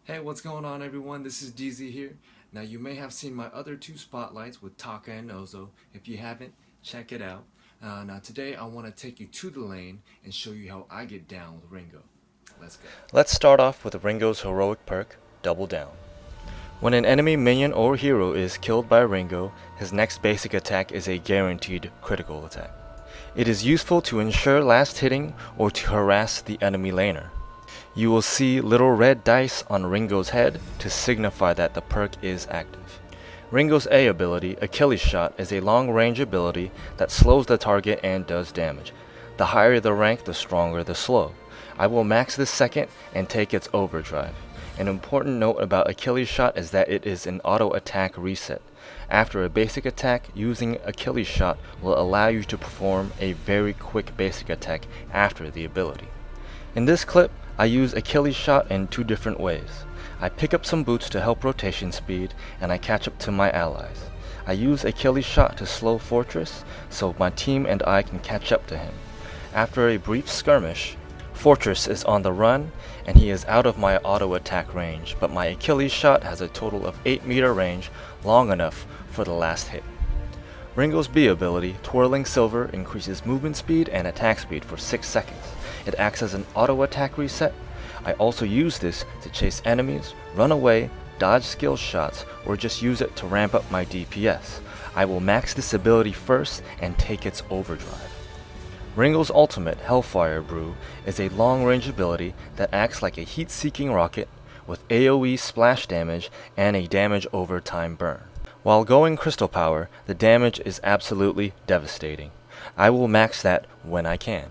Hey, what's going on everyone? This is Dezey here. Now you may have seen my other two spotlights with Taka and Ozo. If you haven't, check it out. Now today I want to take you to the lane and show you how I get down with Ringo. Let's go. Let's start off with Ringo's heroic perk, Double Down. When an enemy minion or hero is killed by Ringo, his next basic attack is a guaranteed critical attack. It is useful to ensure last hitting or to harass the enemy laner. You will see little red dice on Ringo's head to signify that the perk is active. Ringo's A ability, Achilles Shot, is a long-range ability that slows the target and does damage. The higher the rank, the stronger the slow. I will max this second and take its overdrive. An important note about Achilles Shot is that it is an auto attack reset. After a basic attack, using Achilles Shot will allow you to perform a very quick basic attack after the ability. In this clip, I use Achilles Shot in two different ways. I pick up some boots to help rotation speed, and I catch up to my allies. I use Achilles Shot to slow Fortress, so my team and I can catch up to him. After a brief skirmish, Fortress is on the run, and he is out of my auto attack range, but my Achilles Shot has a total of 8-meter range, long enough for the last hit. Ringo's B ability, Twirling Silver, increases movement speed and attack speed for 6 seconds. It acts as an auto attack reset. I also use this to chase enemies, run away, dodge skill shots, or just use it to ramp up my DPS. I will max this ability first and take its overdrive. Ringo's ultimate, Hellfire Brew, is a long-range ability that acts like a heat-seeking rocket with AoE splash damage and a damage over time burn. While going Crystal Power, the damage is absolutely devastating. I will max that when I can.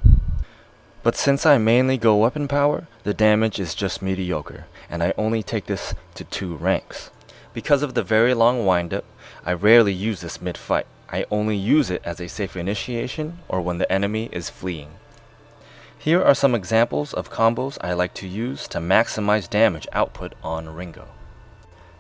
But since I mainly go Weapon Power, the damage is just mediocre, and I only take this to 2 ranks. Because of the very long windup, I rarely use this mid-fight. I only use it as a safe initiation or when the enemy is fleeing. Here are some examples of combos I like to use to maximize damage output on Ringo.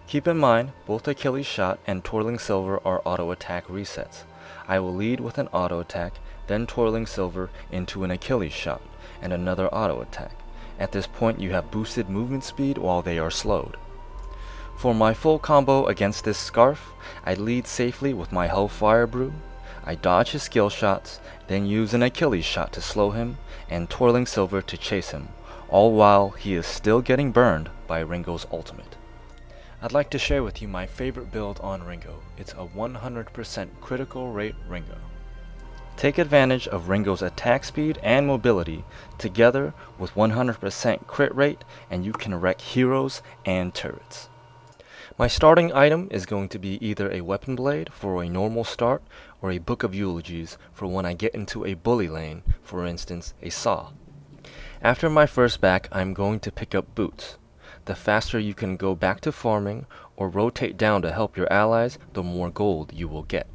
Keep in mind, both Achilles Shot and Twirling Silver are auto attack resets. I will lead with an auto attack, then Twirling Silver into an Achilles Shot, and another auto attack. At this point you have boosted movement speed while they are slowed. For my full combo against this Scarf, I lead safely with my Hellfire Brew, I dodge his skill shots, then use an Achilles Shot to slow him, and Twirling Silver to chase him, all while he is still getting burned by Ringo's ultimate. I'd like to share with you my favorite build on Ringo. It's a 100% critical rate Ringo. Take advantage of Ringo's attack speed and mobility together with 100% crit rate, and you can wreck heroes and turrets. My starting item is going to be either a Weapon Blade for a normal start or a Book of Eulogies for when I get into a bully lane, for instance a Saw. After my first back, I'm going to pick up Boots. The faster you can go back to farming or rotate down to help your allies, the more gold you will get.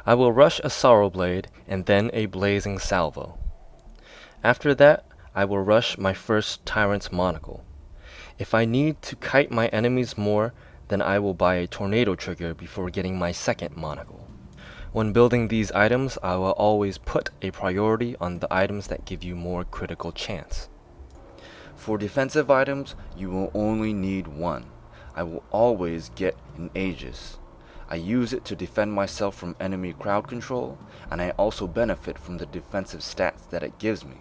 I will rush a Sorrow Blade and then a Blazing Salvo. After that, I will rush my first Tyrant's Monocle. If I need to kite my enemies more, then I will buy a Tornado Trigger before getting my second Monocle. When building these items, I will always put a priority on the items that give you more critical chance. For defensive items, you will only need one. I will always get an Aegis. I use it to defend myself from enemy crowd control, and I also benefit from the defensive stats that it gives me.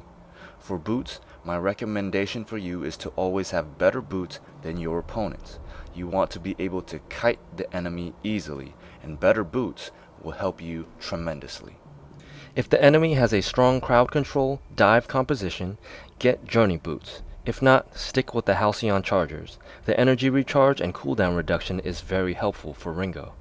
For boots, my recommendation for you is to always have better boots than your opponents. You want to be able to kite the enemy easily, and better boots will help you tremendously. If the enemy has a strong crowd control, dive composition, get Journey Boots. If not, stick with the Halcyon Chargers. The energy recharge and cooldown reduction is very helpful for Ringo.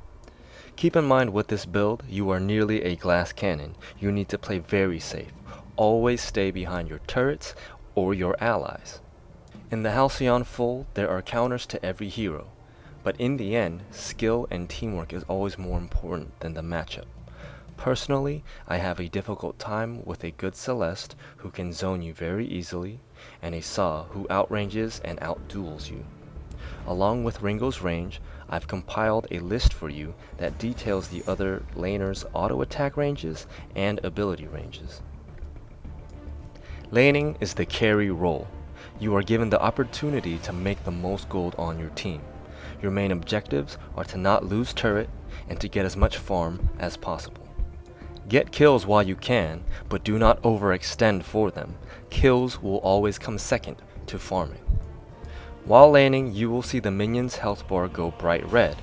Keep in mind with this build, you are nearly a glass cannon. You need to play very safe. Always stay behind your turrets or your allies. In the Halcyon Full, there are counters to every hero. But in the end, skill and teamwork is always more important than the matchup. Personally, I have a difficult time with a good Celeste who can zone you very easily, and a Saw who outranges and outduels you. Along with Ringo's range, I've compiled a list for you that details the other laners' auto attack ranges and ability ranges. Laning is the carry role. You are given the opportunity to make the most gold on your team. Your main objectives are to not lose turret and to get as much farm as possible. Get kills while you can, but do not overextend for them. Kills will always come second to farming. While laning, you will see the minion's health bar go bright red.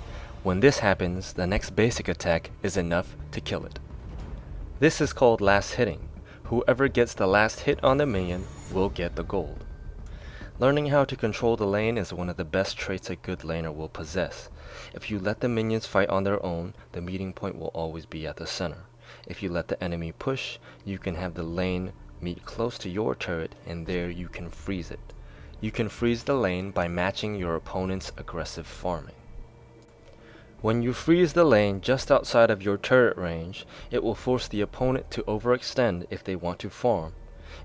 When this happens, the next basic attack is enough to kill it. This is called last hitting. Whoever gets the last hit on the minion will get the gold. Learning how to control the lane is one of the best traits a good laner will possess. If you let the minions fight on their own, the meeting point will always be at the center. If you let the enemy push, you can have the lane meet close to your turret, and there you can freeze it. You can freeze the lane by matching your opponent's aggressive farming. When you freeze the lane just outside of your turret range, it will force the opponent to overextend if they want to farm.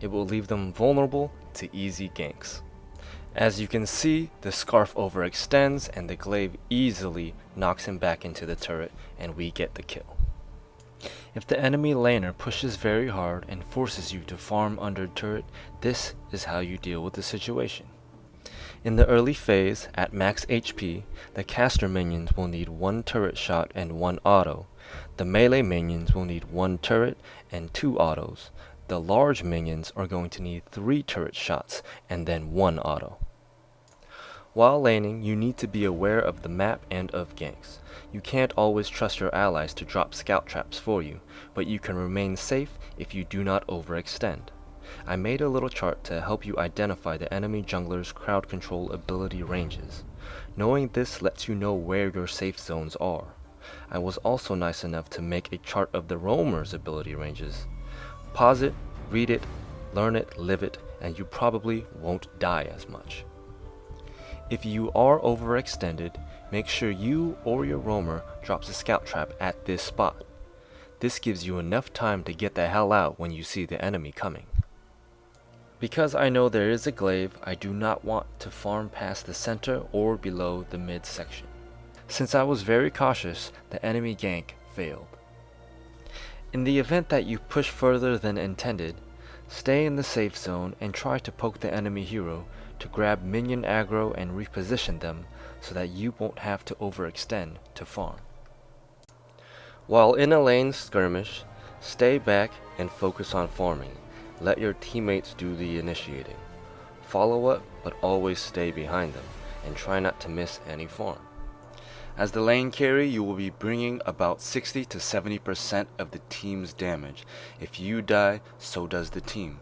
It will leave them vulnerable to easy ganks. As you can see, the scarf overextends and the glaive easily knocks him back into the turret, and we get the kill. If the enemy laner pushes very hard and forces you to farm under turret, this is how you deal with the situation. In the early phase, at max HP, the caster minions will need 1 turret shot and 1 auto. The melee minions will need 1 turret and 2 autos. The large minions are going to need 3 turret shots and then 1 auto. While laning, you need to be aware of the map and of ganks. You can't always trust your allies to drop scout traps for you, but you can remain safe if you do not overextend. I made a little chart to help you identify the enemy jungler's crowd control ability ranges. Knowing this lets you know where your safe zones are. I was also nice enough to make a chart of the roamer's ability ranges. Pause it, read it, learn it, live it, and you probably won't die as much. If you are overextended, make sure you or your roamer drops a scout trap at this spot. This gives you enough time to get the hell out when you see the enemy coming. Because I know there is a glaive, I do not want to farm past the center or below the mid section. Since I was very cautious, the enemy gank failed. In the event that you push further than intended, stay in the safe zone and try to poke the enemy hero to grab minion aggro and reposition them so that you won't have to overextend to farm. While in a lane skirmish, stay back and focus on farming. Let your teammates do the initiating. Follow up, but always stay behind them, and try not to miss any farm. As the lane carry, you will be bringing about 60 to 70% of the team's damage. If you die, so does the team.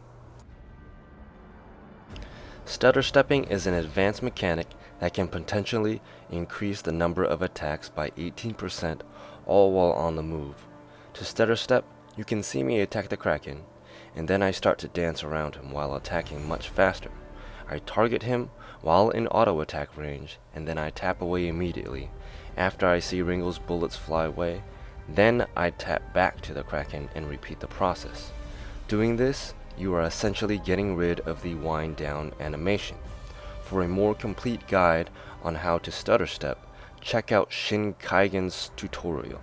Stutter stepping is an advanced mechanic that can potentially increase the number of attacks by 18%, all while on the move. To stutter step, you can see me attack the Kraken, and then I start to dance around him while attacking much faster. I target him while in auto attack range, and then I tap away immediately. After I see Ringo's bullets fly away, then I tap back to the Kraken and repeat the process. Doing this, you are essentially getting rid of the wind down animation. For a more complete guide on how to stutter step, check out Shin Kaigen's tutorial.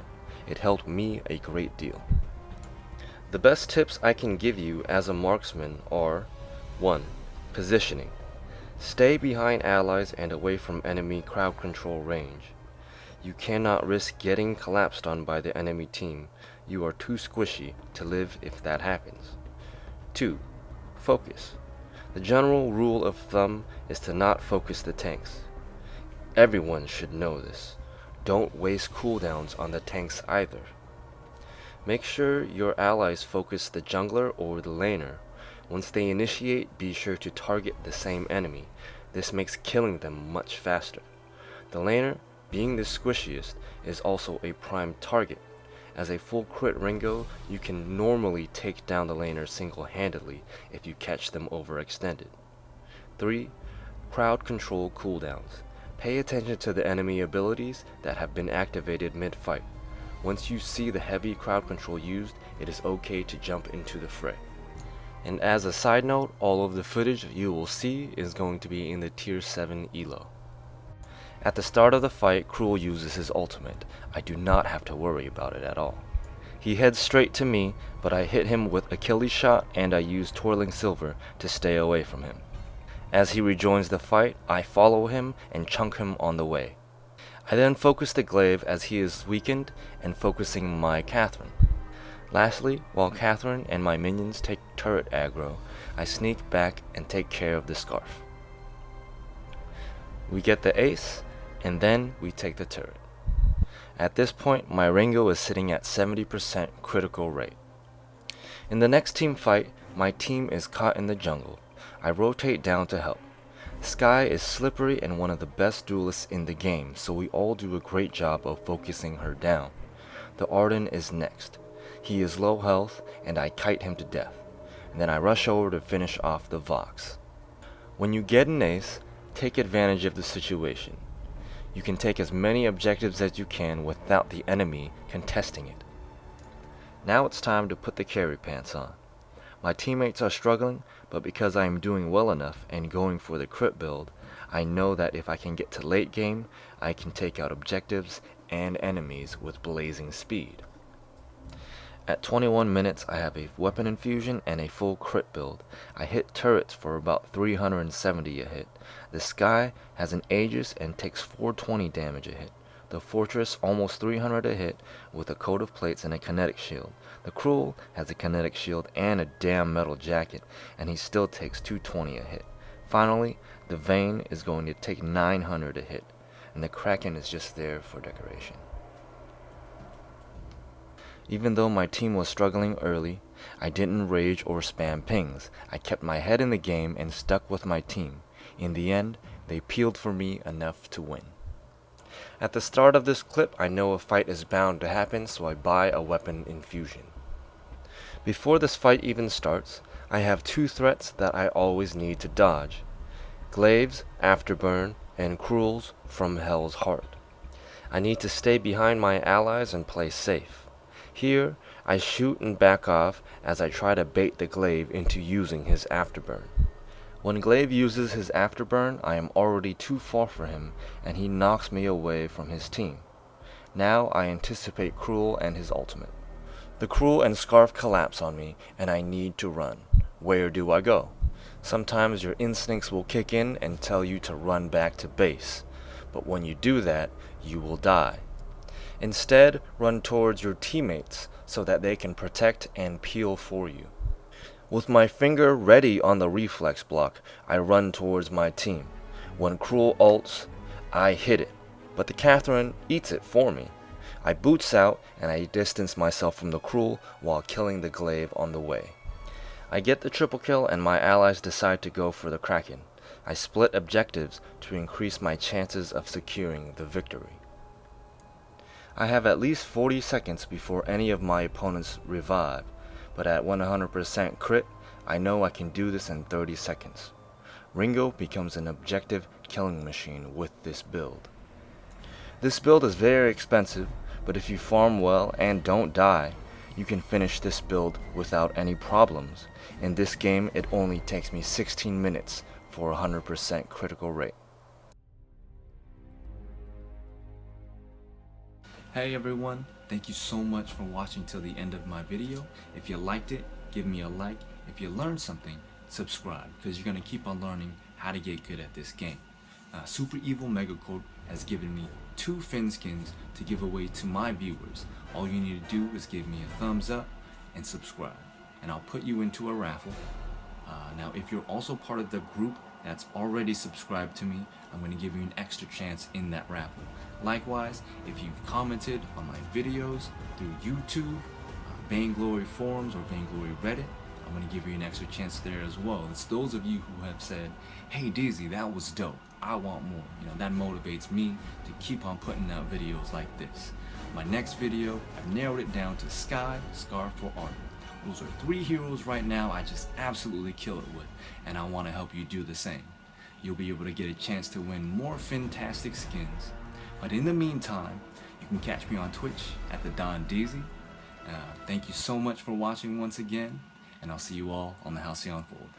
It helped me a great deal. The best tips I can give you as a marksman are 1. Positioning. Stay behind allies and away from enemy crowd control range. You cannot risk getting collapsed on by the enemy team. You are too squishy to live if that happens. 2. Focus. The general rule of thumb is to not focus the tanks. Everyone should know this. Don't waste cooldowns on the tanks either. Make sure your allies focus the jungler or the laner. Once they initiate, be sure to target the same enemy. This makes killing them much faster. The laner, being the squishiest, is also a prime target. As a full crit Ringo, you can normally take down the laner single-handedly if you catch them overextended. 3. Crowd control cooldowns. Pay attention to the enemy abilities that have been activated mid-fight. Once you see the heavy crowd control used, it is okay to jump into the fray. And as a side note, all of the footage you will see is going to be in the tier 7 elo. At the start of the fight, Cruel uses his ultimate. I do not have to worry about it at all. He heads straight to me, but I hit him with Achilles shot and I use Twirling Silver to stay away from him. As he rejoins the fight, I follow him and chunk him on the way. I then focus the glaive as he is weakened and focusing my Catherine. Lastly, while Catherine and my minions take turret aggro, I sneak back and take care of the scarf. We get the ace, and then we take the turret. At this point, my Ringo is sitting at 70% critical rate. In the next team fight, my team is caught in the jungle. I rotate down to help. Skye is slippery and one of the best duelists in the game, so we all do a great job of focusing her down. The Arden is next. He is low health, and I kite him to death. And then I rush over to finish off the Vox. When you get an ace, take advantage of the situation. You can take as many objectives as you can without the enemy contesting it. Now it's time to put the carry pants on. My teammates are struggling, but because I am doing well enough and going for the crit build, I know that if I can get to late game, I can take out objectives and enemies with blazing speed. At 21 minutes, I have a weapon infusion and a full crit build. I hit turrets for about 370 a hit. The Skye has an Aegis and takes 420 damage a hit. The Fortress almost 300 a hit with a coat of plates and a kinetic shield. The Cruel has a kinetic shield and a damn metal jacket, and he still takes 220 a hit. Finally, the Vayne is going to take 900 a hit, and the Kraken is just there for decoration. Even though my team was struggling early, I didn't rage or spam pings. I kept my head in the game and stuck with my team. In the end, they peeled for me enough to win. At the start of this clip, I know a fight is bound to happen, so I buy a weapon infusion. Before this fight even starts, I have two threats that I always need to dodge. Glaives, Afterburn, and Cruels from Hell's Heart. I need to stay behind my allies and play safe. Here, I shoot and back off as I try to bait the Glaive into using his Afterburn. When Glaive uses his Afterburn, I am already too far for him, and he knocks me away from his team. Now I anticipate Cruel and his ultimate. The Cruel and Scarf collapse on me, and I need to run. Where do I go? Sometimes your instincts will kick in and tell you to run back to base, but when you do that, you will die. Instead, run towards your teammates so that they can protect and peel for you. With my finger ready on the reflex block, I run towards my team. When Cruel ults, I hit it, but the Catherine eats it for me. I boots out and I distance myself from the Cruel while killing the Glaive on the way. I get the triple kill and my allies decide to go for the Kraken. I split objectives to increase my chances of securing the victory. I have at least 40 seconds before any of my opponents revive, but at 100% crit, I know I can do this in 30 seconds. Ringo becomes an objective killing machine with this build. This build is very expensive, but if you farm well and don't die, you can finish this build without any problems. In this game, it only takes me 16 minutes for 100% critical rate. Hey everyone, thank you so much for watching till the end of my video. If you liked it, give me a like. If you learned something, subscribe, because you're going to keep on learning how to get good at this game. Super Evil Megacode has given me 2 Phinn Skins to give away to my viewers. All you need to do is give me a thumbs up and subscribe, and I'll put you into a raffle. Now if you're also part of the group that's already subscribed to me, I'm going to give you an extra chance in that raffle. Likewise, if you've commented on my videos through YouTube, Vainglory forums, or Vainglory Reddit, I'm going to give you an extra chance there as well. It's those of you who have said, hey Dezey, that was dope, I want more. That motivates me to keep on putting out videos like this. My next video, I've narrowed it down to Skye, Scarf, or Arden. Those are 3 heroes right now I just absolutely kill it with, and I want to help you do the same. You'll be able to get a chance to win more fantastic skins. But in the meantime, you can catch me on Twitch at the Don Dezey. Thank you so much for watching once again, and I'll see you all on the Halcyon Fold.